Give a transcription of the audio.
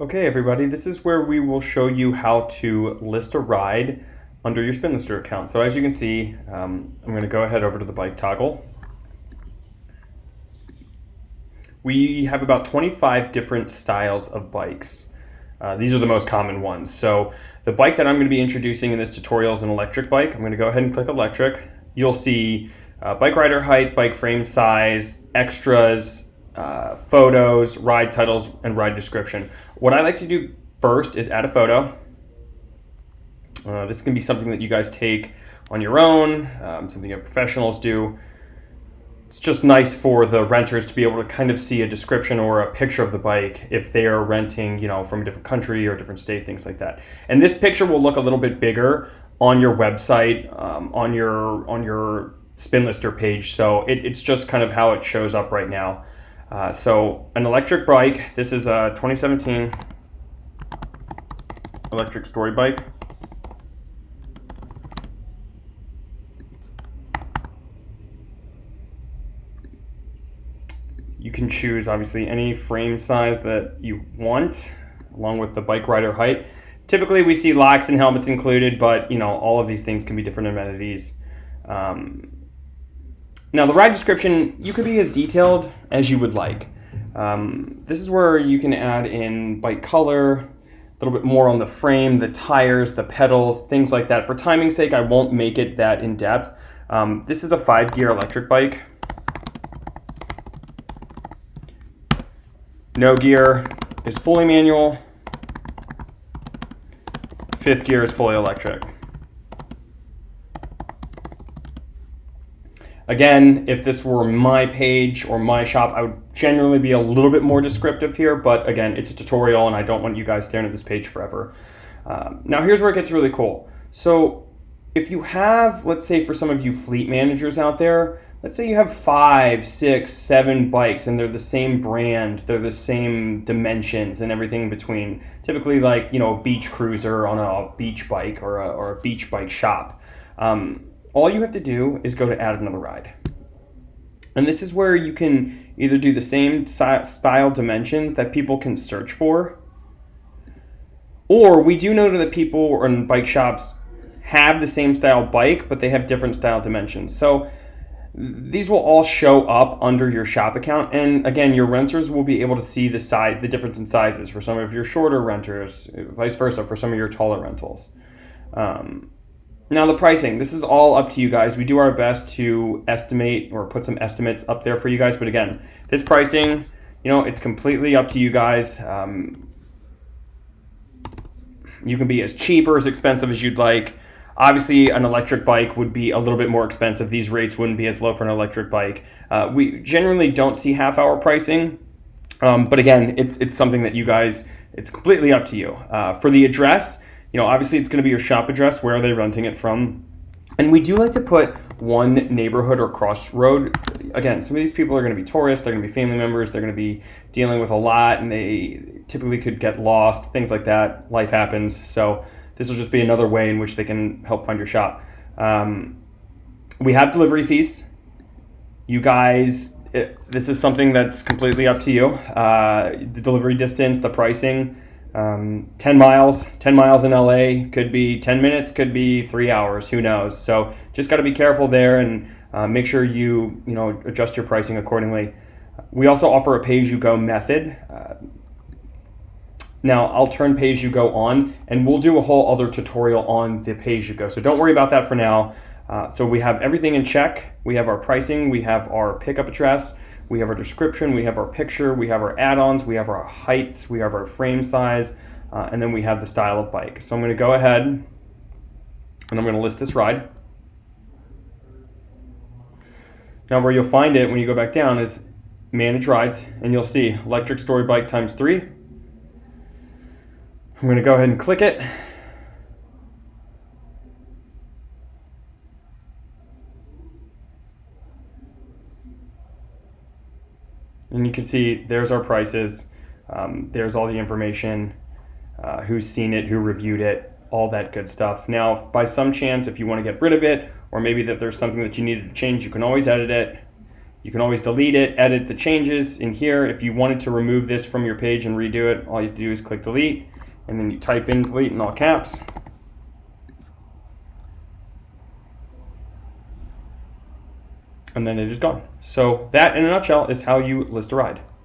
Okay, everybody, this is where we will show you how to list a ride under your SpinLister account. So as you can see, I'm going to go ahead over to the bike toggle. We have about 25 different styles of bikes. These are the most common ones. So the bike that I'm going to be introducing in this tutorial is an electric bike. I'm going to go ahead and click electric. You'll see bike rider height, bike frame size, extras, photos, ride titles, and ride description. What I like to do first is add a photo. This can be something that you guys take on your own, something that professionals do. It's just nice for the renters to be able to kind of see a description or a picture of the bike if they are renting, from a different country or a different state, things like that. And this picture will look a little bit bigger on your website, on your SpinLister page. So it's just kind of how it shows up right now. So an electric bike. This is a 2017 electric story bike. You can choose obviously any frame size that you want, along with the bike rider height. Typically we see locks and helmets included, but all of these things can be different amenities. Now the ride description, you can be as detailed as you would like. This is where you can add in bike color, a little bit more on the frame, the tires, the pedals, things like that. For timing's sake, I won't make it that in depth. This is a 5-gear electric bike. No gear is fully manual. 5th gear is fully electric. Again, if this were my page or my shop, I would generally be a little bit more descriptive here, but again, it's a tutorial and I don't want you guys staring at this page forever. Now here's where it gets really cool. So if you have, let's say for some of you fleet managers out there, let's say you have 5, 6, 7 bikes and they're the same brand, they're the same dimensions and everything in between. Typically like, a beach cruiser on a beach bike or a beach bike shop. All you have to do is go to add another ride. And this is where you can either do the same style dimensions that people can search for, or we do know that people in bike shops have the same style bike, but they have different style dimensions. So these will all show up under your shop account. And again, your renters will be able to see the difference in sizes for some of your shorter renters, vice versa for some of your taller rentals. Now the pricing, this is all up to you guys. We do our best to estimate or put some estimates up there for you guys. But again, this pricing, it's completely up to you guys. You can be as cheap or as expensive as you'd like. Obviously, an electric bike would be a little bit more expensive. These rates wouldn't be as low for an electric bike. We generally don't see half-hour pricing. But again, it's something that you guys, it's completely up to you. For the address, obviously it's going to be your shop address. Where are they renting it from? And we do like to put one neighborhood or crossroad. Again, some of these people are going to be tourists, they're going to be family members, they're going to be dealing with a lot, and they typically could get lost, things like that. Life happens. So this will just be another way in which they can help find your shop. We have delivery fees. You guys, this is something that's completely up to you. The delivery distance, the pricing. 10 miles in LA could be 10 minutes, could be 3 hours, who knows. So just got to be careful there and make sure you adjust your pricing accordingly. We also offer a pay-as-you-go method. Now I'll turn pay-as-you-go on and we'll do a whole other tutorial on the pay-as-you-go. So don't worry about that for now. So we have everything in check. We have our pricing, we have our pickup address, we have our description, we have our picture, we have our add-ons, we have our heights, we have our frame size, and then we have the style of bike. So I'm going to go ahead and I'm going to list this ride. Now where you'll find it when you go back down is manage rides, and you'll see electric story bike ×3. I'm going to go ahead and click it. And you can see there's our prices, there's all the information, who's seen it, who reviewed it, all that good stuff. Now, if by some chance, if you want to get rid of it, or maybe that there's something that you needed to change, you can always edit it. You can always delete it, edit the changes in here. If you wanted to remove this from your page and redo it, all you have to do is click delete, and then you type in delete in all caps. And then it is gone. So that, in a nutshell, is how you list a ride.